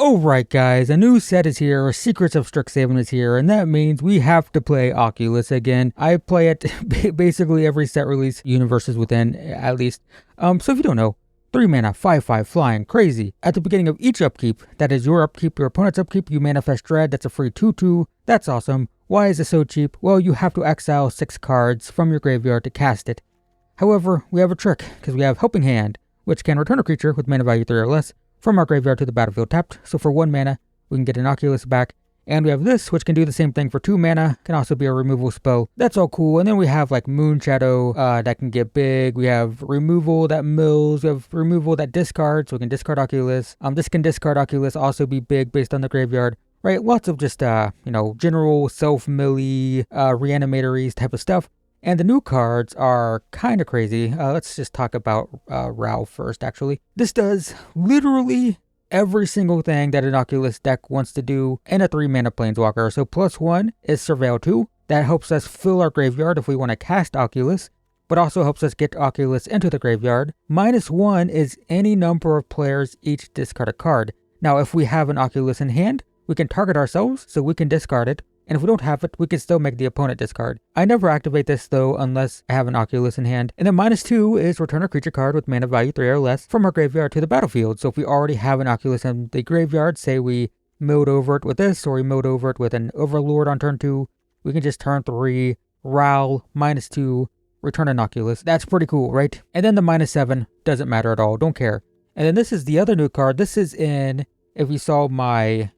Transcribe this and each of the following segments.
Alright guys, a new set is here, Secrets of Strixhaven is here, and that means we have to play Oculus again. I play it basically every set release universe is within, at least. So if you don't know, 3 mana, 5/5, flying, crazy. At the beginning of each upkeep, that is your upkeep, your opponent's upkeep, you manifest Dread, that's a free 2/2, that's awesome. Why is it so cheap? Well, you have to exile 6 cards from your graveyard to cast it. However, we have a trick, because we have Helping Hand, which can return a creature with mana value 3 or less, from our graveyard to the battlefield tapped, so for 1 mana, we can get an Oculus back. And we have this, which can do the same thing for 2 mana, can also be a removal spell. That's all cool. And then we have like Moonshadow that can get big. We have removal that mills. We have removal that discards, so we can discard Oculus. This can discard Oculus, also be big based on the graveyard. Right, lots of just, general self-milly, reanimatories type of stuff. And the new cards are kind of crazy. Let's just talk about Rao first, actually. This does literally every single thing that an Oculus deck wants to do in a 3-mana Planeswalker. So +1 is Surveil 2. That helps us fill our graveyard if we want to cast Oculus, but also helps us get Oculus into the graveyard. -1 is any number of players each discard a card. Now, if we have an Oculus in hand, we can target ourselves, so we can discard it. And if we don't have it, we can still make the opponent discard. I never activate this though unless I have an Oculus in hand. And then -2 is return a creature card with mana value 3 or less from our graveyard to the battlefield. So if we already have an Oculus in the graveyard, say we milled over it with this, or we milled over it with an Overlord on turn 2, we can just turn 3, Ral, -2, return an Oculus. That's pretty cool, right? And then the -7 doesn't matter at all, don't care. And then this is the other new card. This is in, if you saw my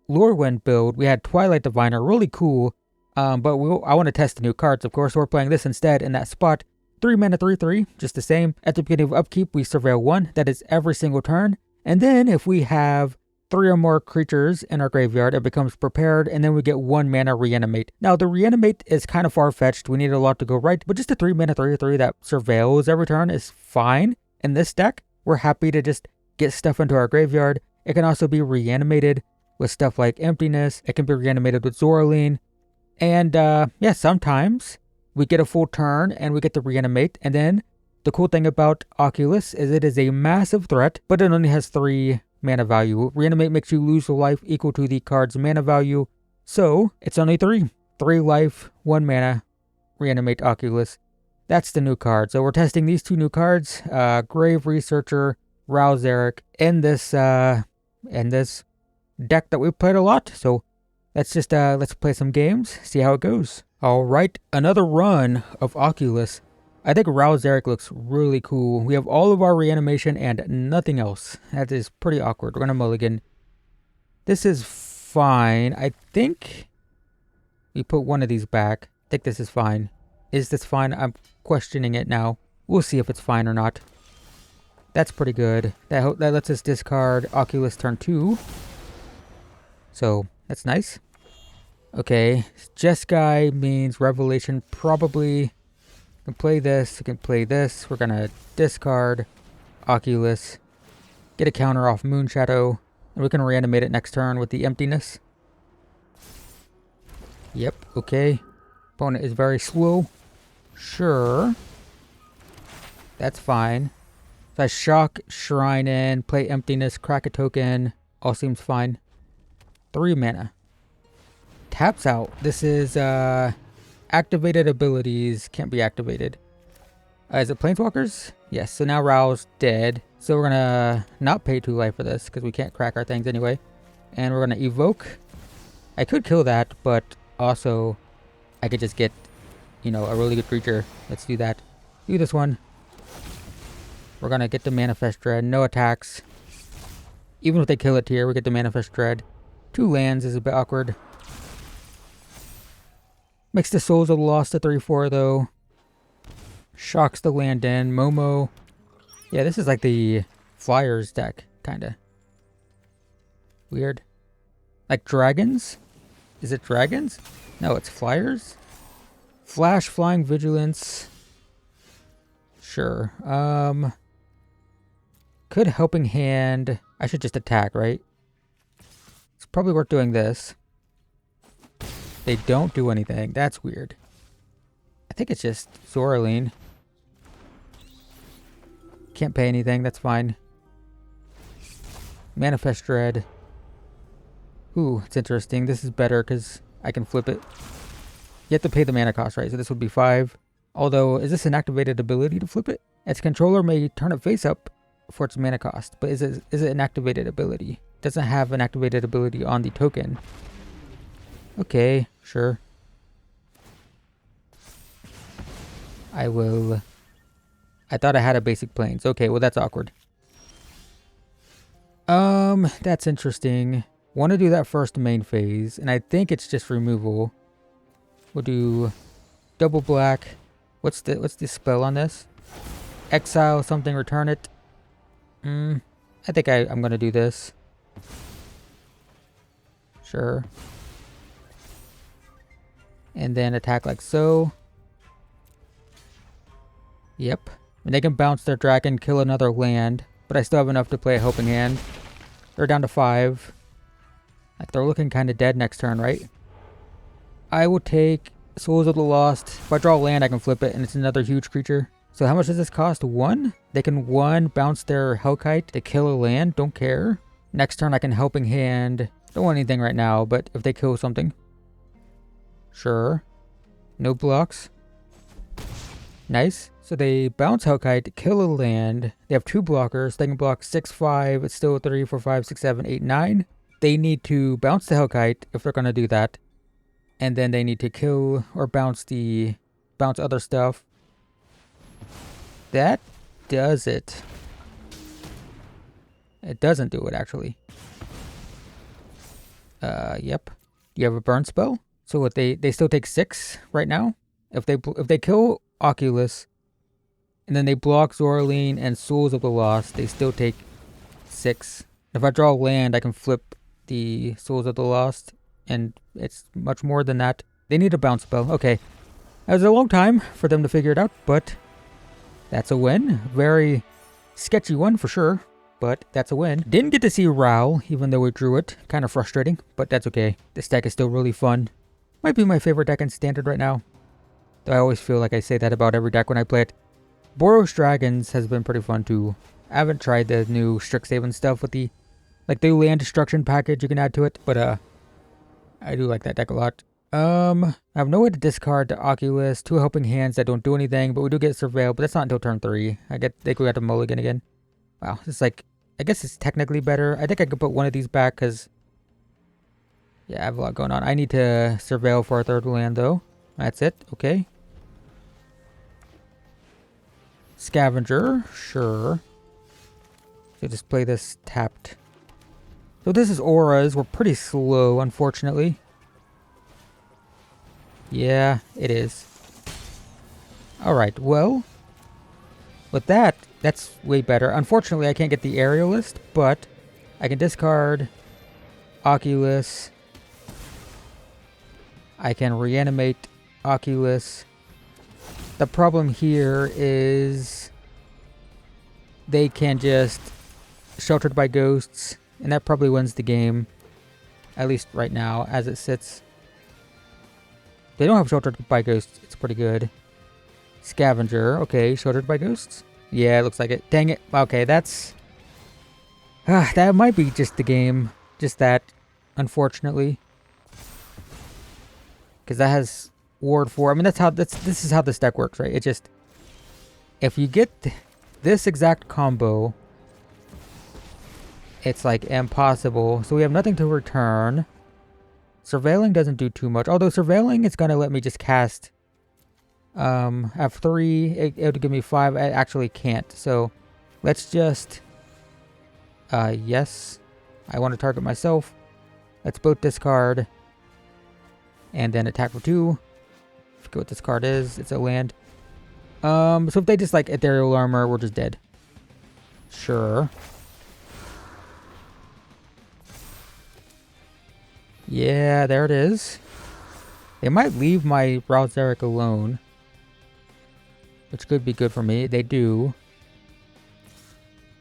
Lorewind build, we had Twilight Diviner, really cool, but I want to test the new cards, of course, so we're playing this instead in that spot. 3 mana, 3/3, just the same. At the beginning of upkeep, we Surveil 1, that is every single turn, and then if we have 3 or more creatures in our graveyard, it becomes prepared, and then we get 1 mana Reanimate. Now, the Reanimate is kind of far-fetched, we need a lot to go right, but just a 3 mana, 3/3 that surveils every turn is fine. In this deck, we're happy to just get stuff into our graveyard. It can also be reanimated with stuff like Emptiness. It can be reanimated with Zoraline. And yeah, sometimes we get a full turn and we get to reanimate. And then the cool thing about Oculus is it is a massive threat, but it only has 3 mana value. Reanimate makes you lose a life equal to the card's mana value. So it's only 3. 3 life, 1 mana, reanimate Oculus. That's the new card. So we're testing these 2 new cards, Grave Researcher, Rao Zarek, in this deck that we've played a lot. So let's just let's play some games, see how it goes. All right, another run of Oculus. I think Rao Zarek looks really cool. We have all of our reanimation and nothing else. That is pretty awkward. We're gonna mulligan. This is fine. I think we put one of these back. I think this is fine. Is this fine? I'm questioning it now. We'll see if it's fine or not. That's pretty good. That lets us discard Oculus turn 2. So, that's nice. Okay, Jeskai means Revelation. Probably you can play this, you can play this. We're gonna discard Oculus, get a counter off Moonshadow, and we can reanimate it next turn with the Emptiness. Yep, okay. Opponent is very slow. Sure. That's fine. So I shock, Shrine in, play Emptiness, crack a token. All seems fine. 3 mana. Taps out. This is activated abilities. Can't be activated. Is it Planeswalkers? Yes. So now Rao's dead. So we're gonna not pay 2 life for this because we can't crack our things anyway. And we're gonna evoke. I could kill that, but also I could just get, a really good creature. Let's do that. Do this one. We're gonna get the Manifest Dread. No attacks. Even if they kill it here, we get the Manifest Dread. 2 lands is a bit awkward. Makes the Souls of the Lost a 3/4 though. Shocks the land in. Momo. Yeah, this is like the Flyers deck, kinda. Weird. Like dragons? Is it dragons? No, it's Flyers. Flash, Flying Vigilance. Sure. Could Helping Hand. I should just attack, right? It's probably worth doing this. They don't do anything. That's weird. I think it's just Zoraline. Can't pay anything. That's fine. Manifest Dread. Ooh, it's interesting. This is better because I can flip it. You have to pay the mana cost, right? So this would be 5. Although, is this an activated ability to flip it? Its controller may turn it face up for its mana cost, but is it an activated ability? It doesn't have an activated ability on the token. Okay, sure. I will... I thought I had a basic planes. Okay, well that's awkward. That's interesting. Want to do that first main phase, and I think it's just removal. We'll do double black. What's the spell on this? Exile something, return it. I think I'm gonna do this. Sure. And then attack like so. Yep. And they can bounce their dragon, kill another land, but I still have enough to play a helping hand. They're down to 5. Like, they're looking kind of dead next turn, right? I will take Souls of the Lost. If I draw a land, I can flip it, and it's another huge creature. So how much does this cost? 1? They can 1 bounce their Hellkite to kill a land. Don't care. Next turn, I can helping hand. Don't want anything right now, but if they kill something. Sure. No blocks. Nice. So they bounce Hellkite, kill a land. They have 2 blockers. They can block 6, 5. It's still 3, 4, 5, 6, 7, 8, 9. They need to bounce the Hellkite if they're going to do that. And then they need to kill or bounce other stuff. That does it. It doesn't do it, actually. Yep. You have a burn spell. So what they still take 6 right now. If they kill Oculus, and then they block Zoraline and Souls of the Lost, they still take 6. If I draw land, I can flip the Souls of the Lost, and it's much more than that. They need a bounce spell. Okay. That was a long time for them to figure it out, but that's a win. Very sketchy one for sure, but that's a win. Didn't get to see Ral, even though we drew it. Kind of frustrating, but that's okay. This deck is still really fun. Might be my favorite deck in Standard right now. Though I always feel like I say that about every deck when I play it. Boros Dragons has been pretty fun too. I haven't tried the new Strixhaven stuff with the land destruction package you can add to it, but I do like that deck a lot. I have no way to discard the Oculus, 2 helping hands that don't do anything, but we do get Surveil, but that's not until turn 3. They could have to mulligan again. Wow, it's like, I guess it's technically better. I think I could put one of these back because, yeah, I have a lot going on. I need to Surveil for our 3rd land though. That's it, okay. Scavenger, sure. So just play this tapped. So this is auras. We're pretty slow, unfortunately. Yeah, it is. Alright, well, with that, that's way better. Unfortunately, I can't get the aerialist, but I can discard Oculus. I can reanimate Oculus. The problem here is they can just Sheltered by Ghosts, and that probably wins the game, at least right now as it sits. They don't have Sheltered by Ghosts. It's pretty good. Scavenger. Okay, Sheltered by Ghosts. Yeah, it looks like it. Dang it. Okay, that's... that might be just the game. Just that, unfortunately. Because that has Ward 4. I mean, this is how this deck works, right? It just... If you get this exact combo, it's like impossible. So we have nothing to return. Surveilling doesn't do too much. Although Surveilling, it's going to let me just cast... have 3. It'll give me 5. I actually can't. So let's just... yes. I want to target myself. Let's both discard. And then attack for 2. I forget what this card is. It's a land. So if they just like Ethereal Armor, we're just dead. Sure. Yeah, there it is. They might leave my Ralzeric alone, which could be good for me. They do.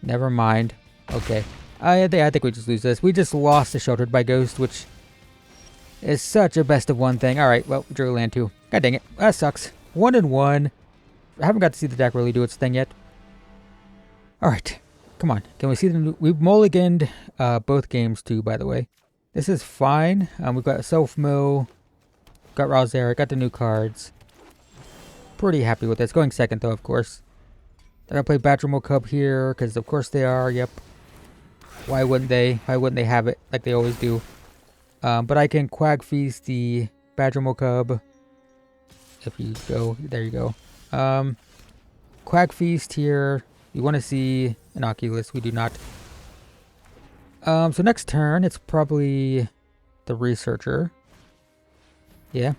Never mind. Okay. I think we just lose this. We just lost to Sheltered by Ghost, which is such a best of 1 thing. Alright, well, drew land 2. God dang it. That sucks. 1-1. I haven't got to see the deck really do its thing yet. Alright. Come on. Can we see the new... We've mulliganed both games too, by the way. This is fine. We've got self-mill. Got Ralzeric. Got the new cards. Pretty happy with this. Going second, though, of course. They're going to play Badgermole Cub here, because of course they are. Yep. Why wouldn't they? Why wouldn't they have it like they always do? But I can Quag Feast the Badgermole Cub. If you go... There you go. Quag Feast here. You want to see an Oculus. We do not. So next turn, it's probably the Researcher. Yeah.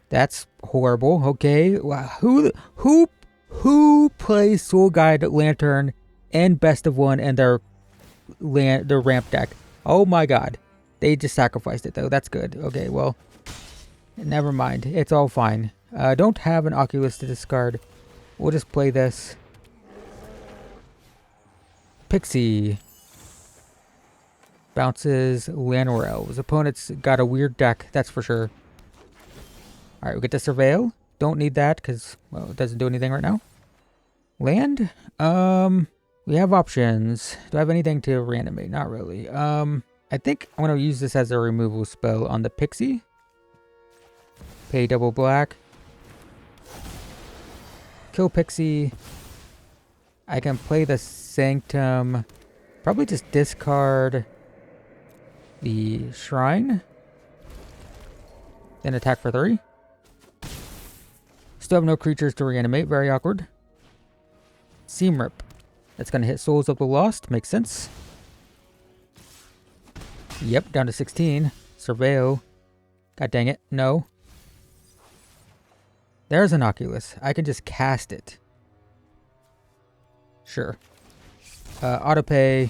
That's horrible. Okay. Wow. Who plays Soul Guide Lantern and Best of One and their ramp deck? Oh my god. They just sacrificed it though. That's good. Okay, well. Never mind. It's all fine. Don't have an Oculus to discard. We'll just play this. Pixie. Bounces Lanorels. Opponent's got a weird deck, that's for sure. Alright, we get to Surveil. Don't need that, because, well, it doesn't do anything right now. Land? We have options. Do I have anything to reanimate? Not really. I think I'm going to use this as a removal spell on the Pixie. Pay double black. Kill Pixie. I can play the Sanctum. Probably just discard the Shrine. Then attack for 3. Still have no creatures to reanimate. Very awkward. Seam Rip. That's going to hit Souls of the Lost. Makes sense. Yep, down to 16. Surveil. God dang it. No. There's an Oculus. I can just cast it. Sure. Autopay.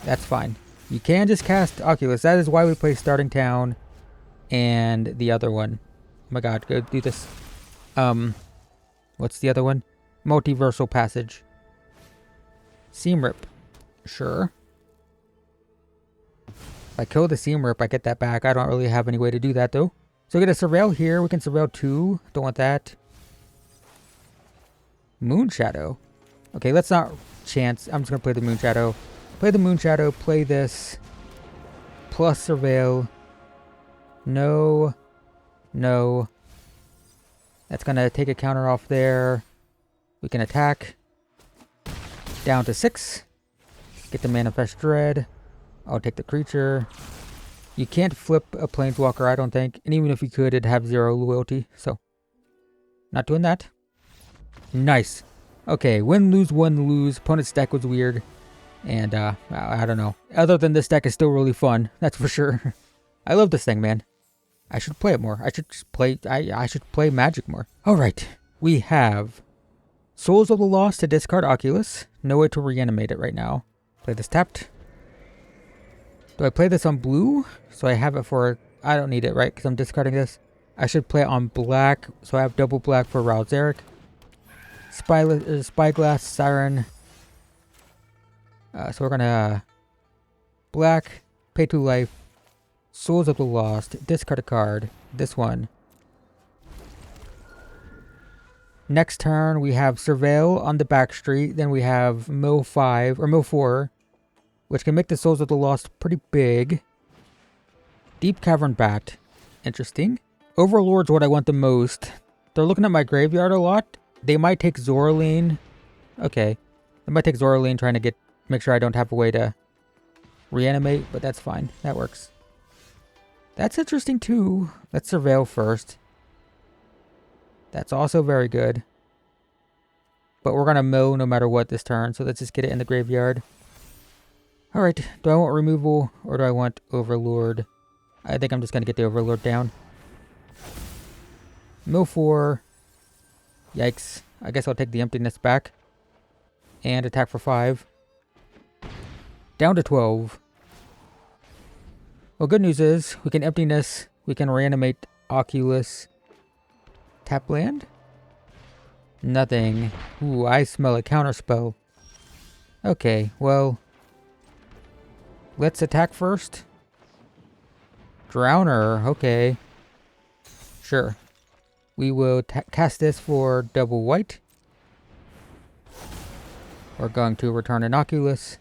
That's fine. You can just cast Oculus. That is why we play Starting Town and the other one. Oh my god, go do this. What's the other one? Multiversal Passage. Seam Rip. Sure. If I kill the Seam Rip, I get that back. I don't really have any way to do that, though. So we get a Surveil here. We can Surveil 2. Don't want that. Moonshadow. Okay, let's not chance. I'm just going to play the Moonshadow. Play the Moonshadow. Play this. Plus Surveil. No. No. That's going to take a counter off there. We can attack. Down to 6. Get the Manifest Dread. I'll take the creature. You can't flip a Planeswalker, I don't think. And even if you could, it'd have 0 loyalty. So, not doing that. Nice. Okay, win, lose, win, lose. Opponent's deck was weird. And, I don't know. Other than this deck is still really fun. That's for sure. I love this thing, man. I should play it more. I should just play... I should play Magic more. Alright. We have Souls of the Lost to discard Oculus. No way to reanimate it right now. Play this tapped. Do I play this on blue? So I have it for... I don't need it, right? Because I'm discarding this. I should play it on black. So I have double black for Ralzeric. Spyglass, Siren. So we're going to... black, pay 2 life. Souls of the Lost. Discard a card. This one. Next turn, we have Surveil on the back street. Then we have Mill 5, or Mill 4, which can make the Souls of the Lost pretty big. Deep Cavern Bat. Interesting. Overlord's what I want the most. They're looking at my graveyard a lot. They might take Zoraline. Okay. They might take Zoraline trying to make sure I don't have a way to reanimate, but that's fine. That works. That's interesting too. Let's Surveil first. That's also very good. But we're going to mill no matter what this turn, so let's just get it in the graveyard. Alright, do I want removal or do I want Overlord? I think I'm just going to get the Overlord down. Mill 4. Yikes. I guess I'll take the emptiness back. And attack for 5. Down to 12. Well, good news is we can emptiness. We can reanimate Oculus. Tap land? Nothing. Ooh, I smell a counterspell. Okay, well... let's attack first. Drowner, okay. Sure. We will cast this for double white. We're going to return an Oculus.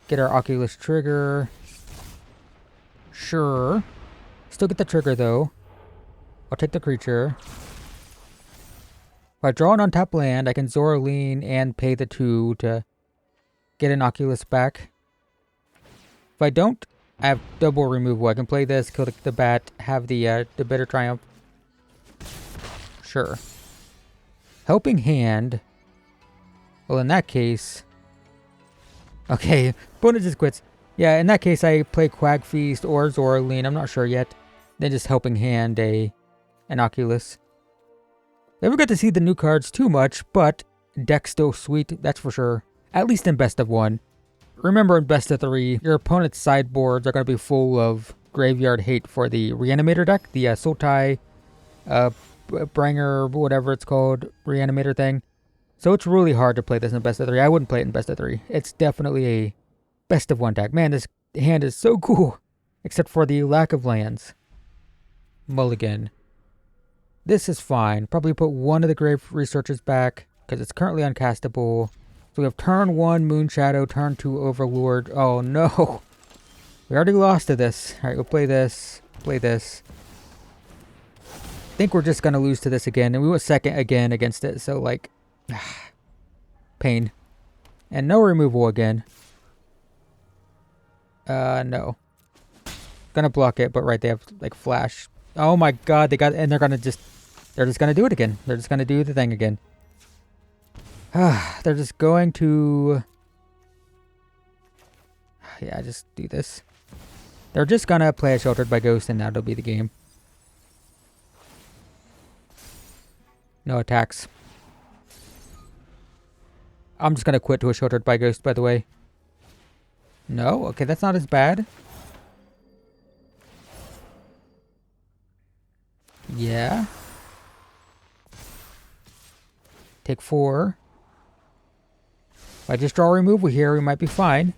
Get our Oculus trigger. Sure. Still get the trigger though. I'll take the creature. If I draw an untapped land, I can Zora Lean and pay the 2 to get an Oculus back. If I don't, I have double removal. I can play this, kill the bat, have the Bitter Triumph. Sure. Helping Hand. Well, in that case... Okay, opponent just quits. Yeah, in that case, I play Quag Feast or Zora Lean. I'm not sure yet. Then just Helping Hand an Oculus. Never got to see the new cards too much, but deck's still sweet, that's for sure. At least in best of 1. Remember, in best of 3, your opponent's sideboards are going to be full of graveyard hate for the Reanimator deck, the Sultai, Bringer, whatever it's called, Reanimator thing. So it's really hard to play this in best of 3. I wouldn't play it in best of 3. It's definitely a best of 1 deck. Man, this hand is so cool, except for the lack of lands. Mulligan. This is fine. Probably put one of the Grave Researchers back, because it's currently uncastable. So we have turn 1 Moonshadow, turn 2 Overlord. Oh no! We already lost to this. Alright, we'll play this. Play this. I think we're just going to lose to this again. And we went second again against it. So like... pain. And no removal again. No. Gonna block it, but right, they have like flash. Oh my god, they got... And they're just gonna do it again. They're just gonna do the thing again. They're just going to... Yeah, just do this. They're just gonna play a Sheltered by Ghost and that'll be the game. No attacks. I'm just gonna quit to a Sheltered by Ghost, by the way. No? Okay, that's not as bad. Yeah. Take 4. If I just draw removal here, we might be fine.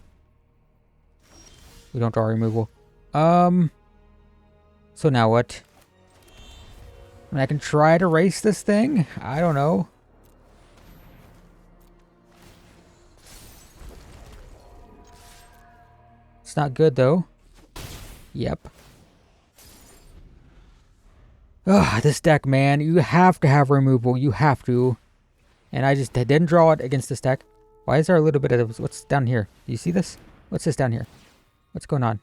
We don't draw removal. So now what? I mean, I can try to race this thing. I don't know. It's not good though. Yep. Ugh, this deck, man. You have to have removal. You have to. And I just didn't draw it against this deck. Why is there a little bit of... What's down here? Do you see this? What's this down here? What's going on?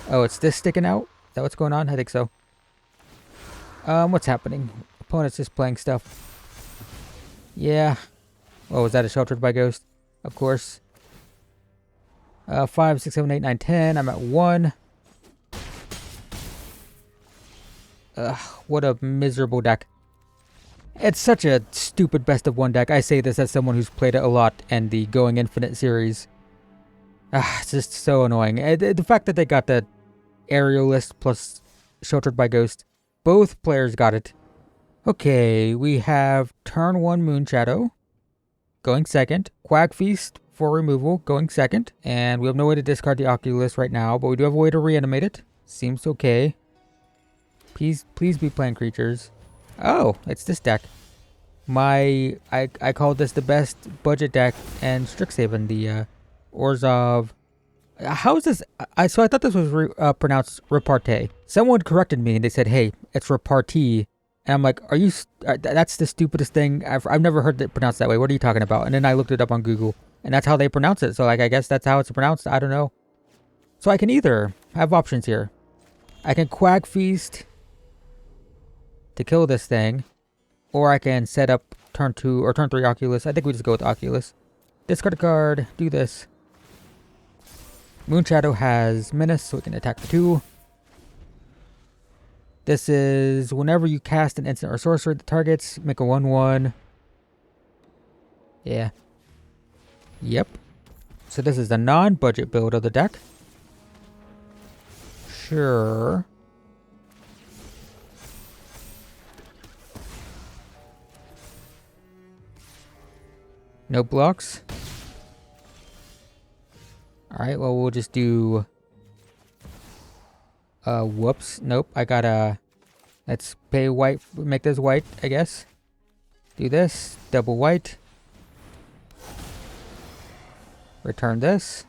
Oh, it's this sticking out? Is that what's going on? I think so. What's happening? Opponent's just playing stuff. Yeah. Oh, was that a Sheltered by Ghost? Of course. 5, 6, 7, 8, 9, 10. I'm at 1. Ugh, what a miserable deck. It's such a stupid best of 1 deck. I say this as someone who's played it a lot in the Going Infinite series. It's just so annoying. The fact that they got the Aerialist plus Sheltered by Ghost. Both players got it. Okay, we have turn 1 Moonshadow. Going second. Quag Feast for removal. Going second. And we have no way to discard the Oculus right now, but we do have a way to reanimate it. Seems okay. Please be playing creatures. Oh, it's this deck. I called this the best budget deck in Strixhaven, the Orzhov. How is this? So I thought this was pronounced Repartee. Someone corrected me and they said, "Hey, it's Repartee." And I'm like, "Are you? That's the stupidest thing I've never heard it pronounced that way. What are you talking about?" And then I looked it up on Google, and that's how they pronounce it. So like, I guess that's how it's pronounced. I don't know. So I can either have options here. I can Quag Feast to kill this thing, or I can set up turn 2 or turn 3 Oculus. I think we just go with Oculus. Discard a card, do this. Moonshadow has Menace, so we can attack for 2. This is whenever you cast an instant or sorcery that targets, make a 1/1. Yeah. Yep. So this is the non-budget build of the deck. Sure. No blocks. Alright, well, we'll just do... whoops. Nope, I gotta... Let's pay white, make this white, I guess. Do this. Double white. Return this.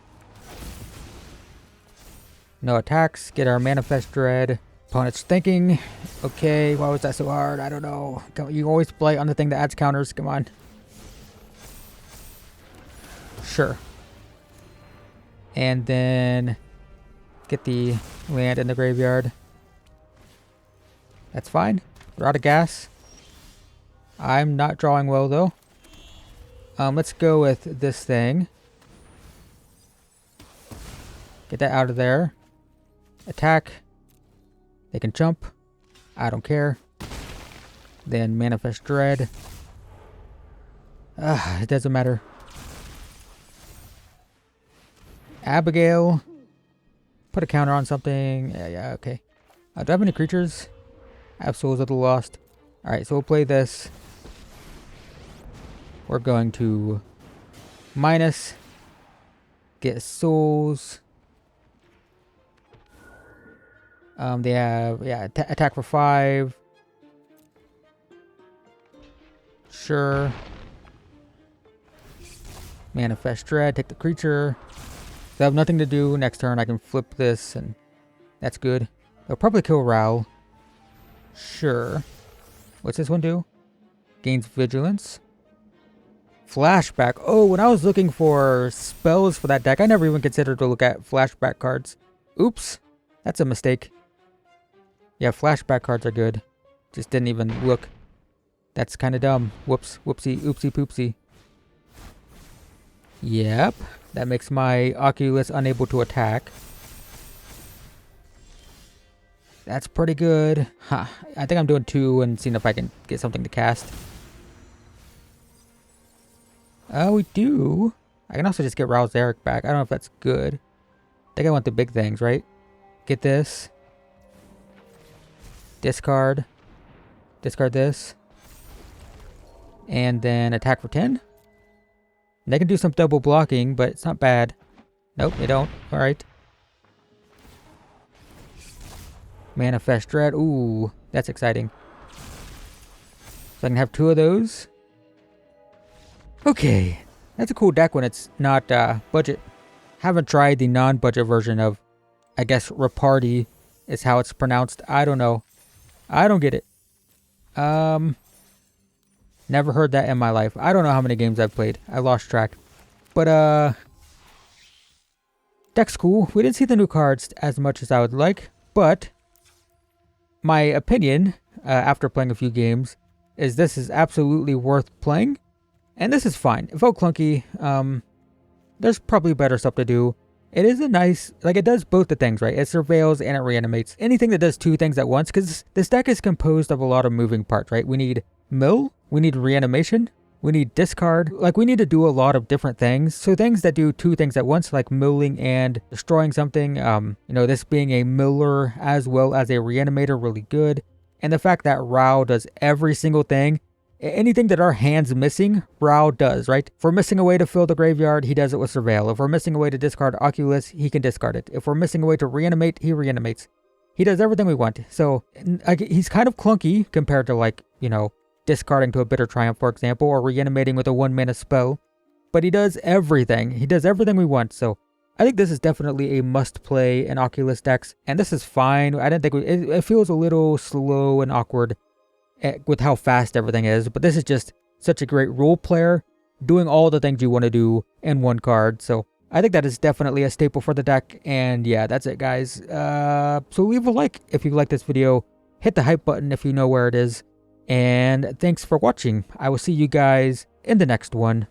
No attacks. Get our Manifest Dread. Opponent's thinking, okay, why was that so hard? I don't know. You always play on the thing that adds counters. Come on. Sure. And then get the land in the graveyard. That's fine. We're out of gas. I'm not drawing well though. Let's go with this thing. Get that out of there. Attack. They can jump. I don't care. Then Manifest Dread. It doesn't matter. Abigail. Put a counter on something. Yeah, okay. Do I have any creatures? I have Souls of the Lost. Alright, so we'll play this. We're going to minus. Get Souls. They have, yeah, attack for 5. Sure. Manifest Dread, take the creature. They have nothing to do. Next turn I can flip this and that's good. They'll probably kill Ral. Sure. What's this one do? Gains Vigilance. Flashback. Oh, when I was looking for spells for that deck, I never even considered to look at flashback cards. Oops. That's a mistake. Yeah, flashback cards are good. Just didn't even look. That's kind of dumb. Whoops. Whoopsie. Oopsie poopsie. Yep. That makes my Oculus unable to attack. That's pretty good. Huh. I think I'm doing 2 and seeing if I can get something to cast. We do. I can also just get Rouse Eric back. I don't know if that's good. I think I want the big things, right? Get this. Discard. Discard this. And then attack for 10. They can do some double blocking, but it's not bad. Nope, they don't. Alright. Manifest Dread. Ooh, that's exciting. So I can have 2 of those. Okay. That's a cool deck when it's not budget. Haven't tried the non-budget version of, I guess, Repartee is how it's pronounced. I don't know. I don't get it. Never heard that in my life. I don't know how many games I've played. I lost track. But, deck's cool. We didn't see the new cards as much as I would like. But, my opinion, after playing a few games, is this is absolutely worth playing. And this is fine. It felt clunky. There's probably better stuff to do. It is a nice, like it does both the things, right? It surveils and it reanimates. Anything that does 2 things at once, because this deck is composed of a lot of moving parts, right? We need mill, we need reanimation, we need discard. Like we need to do a lot of different things. So things that do 2 things at once, like milling and destroying something. You know, this being a miller as well as a reanimator, really good. And the fact that Rao does every single thing. Anything that our hand's missing, Rao does, right? If we're missing a way to fill the graveyard, he does it with Surveil. If we're missing a way to discard Oculus, he can discard it. If we're missing a way to reanimate, he reanimates. He does everything we want. So, he's kind of clunky compared to, like, you know, discarding to a Bitter Triumph, for example, or reanimating with a 1-mana spell. But he does everything. He does everything we want, so I think this is definitely a must-play in Oculus decks. And this is fine. I didn't think... It feels a little slow and awkward with how fast everything is, but this is just such a great role player doing all the things you want to do in one card. So I think that is definitely a staple for the deck. And yeah, that's it, guys. So leave a like if you like this video, hit the hype button if you know where it is, and thanks for watching. I will see you guys in the next one.